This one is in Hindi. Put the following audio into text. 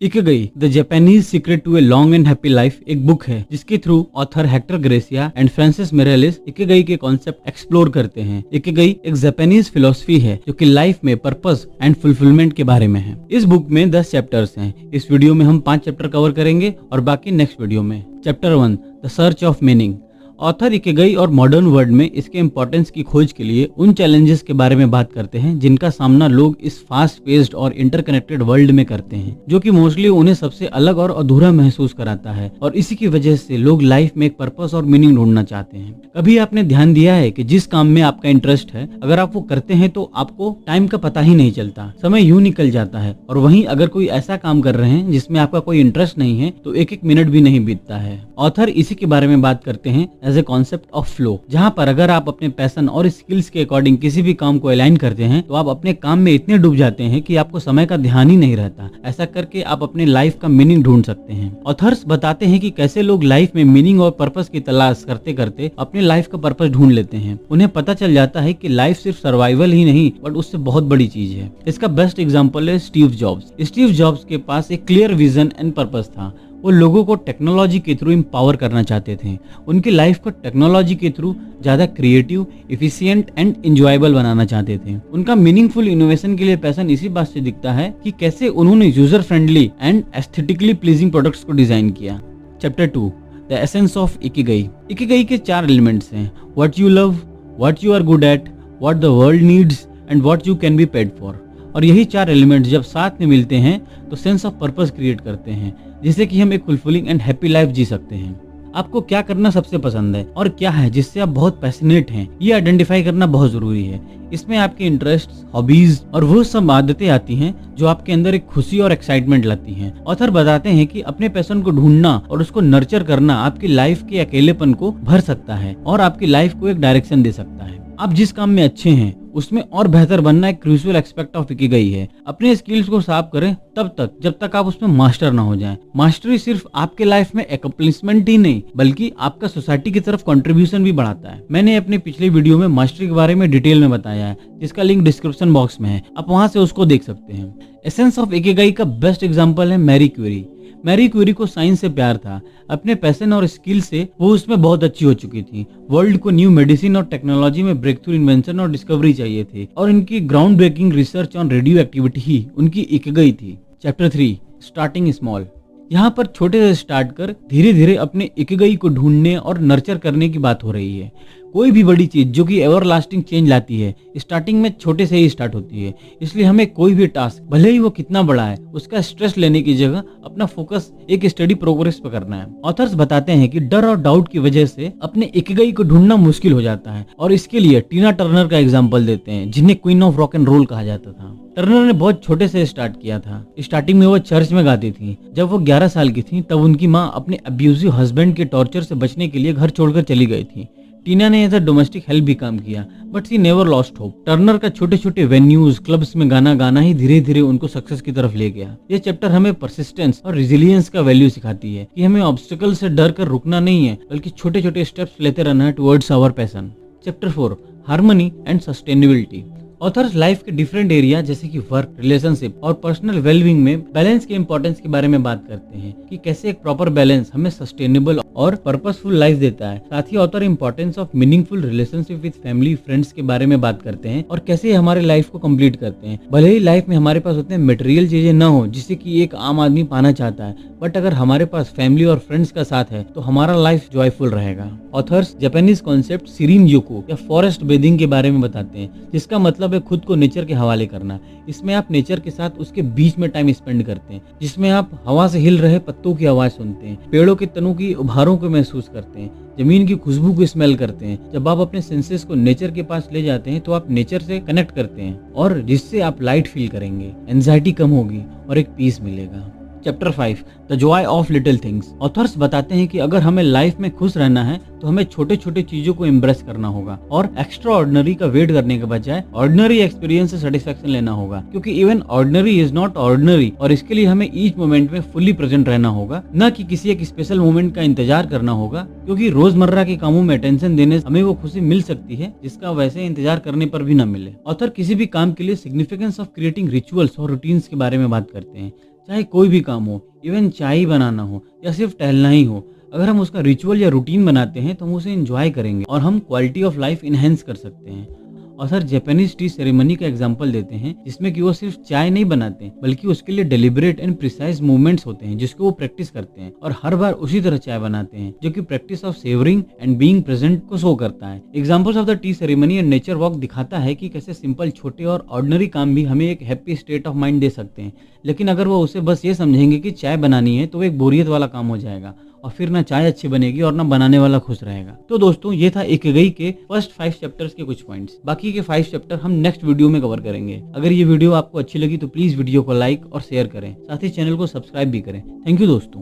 Ikigai the Japanese secret to a long and happy life एक बुक है जिसके through author Hector Garcia and Francesc Miralles ikigai के कॉन्सेप्ट एक्सप्लोर करते हैं। इकिगाई एक जापानीज फिलॉसफी है जो कि लाइफ में पर्पस एंड फुलफिलमेंट के बारे में है। इस बुक में 10 चैप्टर्स हैं। इस वीडियो में हम 5 चैप्टर कवर करेंगे और बाकी नेक्स्ट वीडियो में। Chapter 1 the search of meaning. Author Ikigai और मॉडर्न वर्ल्ड में इसके इम्पोर्टेंस की खोज के लिए उन चैलेंजेस के बारे में बात करते हैं जिनका सामना लोग इस फास्ट पेस्ड और इंटरकनेक्टेड वर्ल्ड में करते हैं, जो कि मोस्टली उन्हें सबसे अलग और अधूरा महसूस कराता है और इसी की वजह से लोग लाइफ में एक पर्पस और मीनिंग ढूंढना चाहते हैं। कभी आपने ध्यान दिया है कि जिस काम में आपका इंटरेस्ट है, अगर आप वो करते हैं तो आपको टाइम का पता ही नहीं चलता, समय यूं निकल जाता है। और वहीं अगर कोई ऐसा काम कर रहे हैं जिसमें आपका कोई इंटरेस्ट नहीं है तो एक एक मिनट भी नहीं बीतता है। ऑथर इसी के बारे में बात करते हैं as a concept of flow, जहां पर अगर आप अपने पैशन और स्किल्स के अकॉर्डिंग किसी भी काम को अलाइन करते हैं तो आप अपने काम में इतने डूब जाते हैं कि आपको समय का ध्यान ही नहीं रहता। ऐसा करके आप अपने लाइफ का मीनिंग ढूंढ सकते हैं। ऑथर्स बताते हैं कि कैसे लोग लाइफ में मीनिंग और पर्पस की तलाश करते करते अपने लाइफ का पर्पस ढूंढ लेते हैं। उन्हें पता चल जाता है कि लाइफ सिर्फ सर्वाइवल ही नहीं बट उससे बहुत बड़ी चीज है। इसका बेस्ट एग्जांपल है स्टीव जॉब्स। स्टीव जॉब्स के पास एक क्लियर विजन एंड पर्पस था। वो लोगों को टेक्नोलॉजी के थ्रू एम्पावर करना चाहते थे। उनकी लाइफ को टेक्नोलॉजी के थ्रू ज्यादा क्रिएटिव, एफिशिएंट एंड एंजॉयबल बनाना चाहते थे। उनका मीनिंगफुल इनोवेशन के लिए पैशन इसी बात से दिखता है कि कैसे उन्होंने user friendly and aesthetically pleasing products को डिजाइन किया। Chapter 2 the essence of Ikigai. Ikigai के 4 एलिमेंट्स हैं: what you love, what you are good at, what the world needs and what you can be paid for. और यही 4 एलिमेंट्स जब साथ में मिलते हैं तो सेंस ऑफ पर्पस क्रिएट करते हैं, जिससे कि हम एक फुलफिलिंग एंड हैप्पी लाइफ जी सकते हैं। आपको क्या करना सबसे पसंद है और क्या है जिससे आप बहुत पैशनेट हैं, ये आइडेंटिफाई करना बहुत जरूरी है। इसमें आपके इंटरेस्ट, हॉबीज और वो सब आदतें आती हैं जो आपके अंदर एक खुशी और एक्साइटमेंट लाती हैं। ऑथर बताते हैं कि अपने पैशन को ढूंढना और उसको नर्चर करना आपकी लाइफ के अकेलेपन को भर सकता है और आपकी लाइफ को एक डायरेक्शन दे सकता है। आप जिस काम में अच्छे हैं उसमें और बेहतर बनना एक क्रूशियल एस्पेक्ट ऑफ इकिगाई है। अपने स्किल्स को साफ करें तब तक जब तक आप उसमें मास्टर ना हो जाएं। मास्टरी सिर्फ आपके लाइफ में अकम्प्लिशमेंट ही नहीं बल्कि आपका सोसाइटी की तरफ कंट्रीब्यूशन भी बढ़ाता है। मैंने अपने पिछले वीडियो में मास्टरी के बारे में डिटेल में बताया है, जिसका लिंक डिस्क्रिप्शन बॉक्स में है, आप वहां से उसको देख सकते हैं। एसेंस ऑफ इकिगाई का बेस्ट एग्जांपल है मैरी क्यूरी। मैरी क्यूरी को साइंस से प्यार था। अपने पैशन और स्किल से वो उसमें बहुत अच्छी हो चुकी थी। वर्ल्ड को न्यू मेडिसिन और टेक्नोलॉजी में ब्रेक थ्रू इन्वेंशन और डिस्कवरी चाहिए थे और इनकी ground breaking research on radioactivity ही उनकी इकिगाई थी। Chapter 3 starting small. यहाँ पर छोटे से स्टार्ट कर धीरे धीरे अपने इकिगाई को ढूंढने और नर्चर करने की बात हो रही है। कोई भी बड़ी चीज जो कि एवर लास्टिंग चेंज लाती है स्टार्टिंग में छोटे से ही स्टार्ट होती है। इसलिए हमें कोई भी टास्क भले ही वो कितना बड़ा है उसका स्ट्रेस लेने की जगह अपना फोकस एक स्टडी प्रोग्रेस पर करना है। ऑथर्स बताते हैं कि डर और डाउट की वजह से अपने इकिगाई को ढूंढना मुश्किल हो जाता है और इसके लिए टीना टर्नर का एग्जाम्पल देते हैं, जिन्हें queen of rock and roll कहा जाता था। टर्नर ने बहुत छोटे से स्टार्ट किया था। स्टार्टिंग में वो चर्च में गाती थी। जब वो 11 साल की थी तब उनकी माँ अपने अब्यूजिव हस्बैंड के टॉर्चर से बचने के लिए घर छोड़कर चली गई थी। टीना ने एज अ डोमेस्टिक हेल्प भी काम किया but she never lost hope. Turner का छोटे छोटे वेन्यूज, क्लब्स में गाना गाना ही धीरे धीरे उनको सक्सेस की तरफ ले गया। ये चैप्टर हमें परसिस्टेंस और रेजिलियंस का वैल्यू सिखाती है कि हमें ऑब्स्टिकल से डर कर रुकना नहीं है बल्कि छोटे छोटे स्टेप्स लेते रहना है towards our passion. Chapter 4 harmony and sustainability. Authors life के डिफरेंट एरिया जैसे कि वर्क, रिलेशनशिप और पर्सनल वेलबींग में बैलेंस के इंपॉर्टेंस के बारे में बात करते हैं कि कैसे एक प्रॉपर बैलेंस हमें सस्टेनेबल और पर्पसफुल लाइफ देता है। साथ ही author importance of meaningful relationship with family, friends के बारे में बात करते हैं और कैसे हमारे लाइफ को कंप्लीट करते हैं। भले ही लाइफ में हमारे पास उतने मटेरियल चीजें न हो जिसे कि एक आम आदमी पाना चाहता है, बट अगर हमारे पास फैमिली और फ्रेंड्स का साथ है तो हमारा लाइफ जॉयफुल रहेगा। ऑथर्स जापानीज कॉन्सेप्ट शिरीन योको या फॉरेस्ट बेदिंग के बारे में बताते हैं, जिसका मतलब है खुद को नेचर के हवाले करना। इसमें आप नेचर के साथ उसके बीच में टाइम स्पेंड करते हैं, जिसमें आप हवा से हिल रहे पत्तों की आवाज सुनते हैं, पेड़ों के तनों की उभारों को महसूस करते हैं, जमीन की खुशबू को स्मेल करते हैं। जब आप अपने सेंसेस को नेचर के पास ले जाते हैं तो आप नेचर से कनेक्ट करते हैं और जिससे आप लाइट फील करेंगे, एंजाइटी कम होगी और एक पीस मिलेगा। Chapter 5 the Joy of little things. Authors बताते हैं कि अगर हमें लाइफ में खुश रहना है तो हमें छोटे छोटे चीजों को एम्ब्रेस करना होगा और एक्स्ट्रा ऑर्डिनरी का वेट करने के बजाय ऑर्डिनरी एक्सपीरियंस से सेटिस्फेक्शन लेना होगा, क्योंकि even ordinary is not ordinary. और इसके लिए हमें ईच मोमेंट में फुल्ली प्रेजेंट रहना होगा, न कि किसी एक स्पेशल मोमेंट का इंतजार करना होगा, क्योंकि रोजमर्रा के कामों में अटेंशन देने से हमें वो खुशी मिल सकती है जिसका वैसे इंतजार करने पर भी न मिले। ऑथर किसी भी काम के लिए सिग्निफिकेंस ऑफ क्रिएटिंग रिचुअल्स और रूटीन्स के बारे में बात करते हैं, चाहे कोई भी काम हो, इवन चाय ही बनाना हो या सिर्फ टहलना ही हो, अगर हम उसका रिचुअल या रूटीन बनाते हैं तो हम उसे एंजॉय करेंगे और हम क्वालिटी ऑफ लाइफ इनहेंस कर सकते हैं। और सर जापानीज टी सेरेमनी का एग्जांपल देते हैं जिसमें कि वो सिर्फ चाय नहीं बनाते बल्कि उसके लिए डेलिबरेट एंड प्रिसाइज मूवमेंट्स होते हैं जिसको वो प्रैक्टिस करते हैं और हर बार उसी तरह चाय बनाते हैं, जो कि practice of savouring and being present को शो करता है। Examples of the T ceremony and nature walk दिखाता है कि कैसे सिंपल छोटे और ऑर्डिनरी काम भी हमें एक happy state of mind they सकते हैं, लेकिन अगर वो उसे बस ये समझेंगे कि चाय बनानी है तो वो एक बोरियत वाला काम हो जाएगा और फिर ना चाय अच्छी बनेगी और ना बनाने वाला खुश रहेगा। तो दोस्तों ये था इकिगाई के फर्स्ट 5 चैप्टर्स के कुछ पॉइंट्स। बाकी के 5 चैप्टर हम नेक्स्ट वीडियो में कवर करेंगे। अगर ये वीडियो आपको अच्छी लगी तो प्लीज वीडियो को लाइक और शेयर करें, साथ ही चैनल को सब्सक्राइब भी करें। थैंक यू दोस्तों।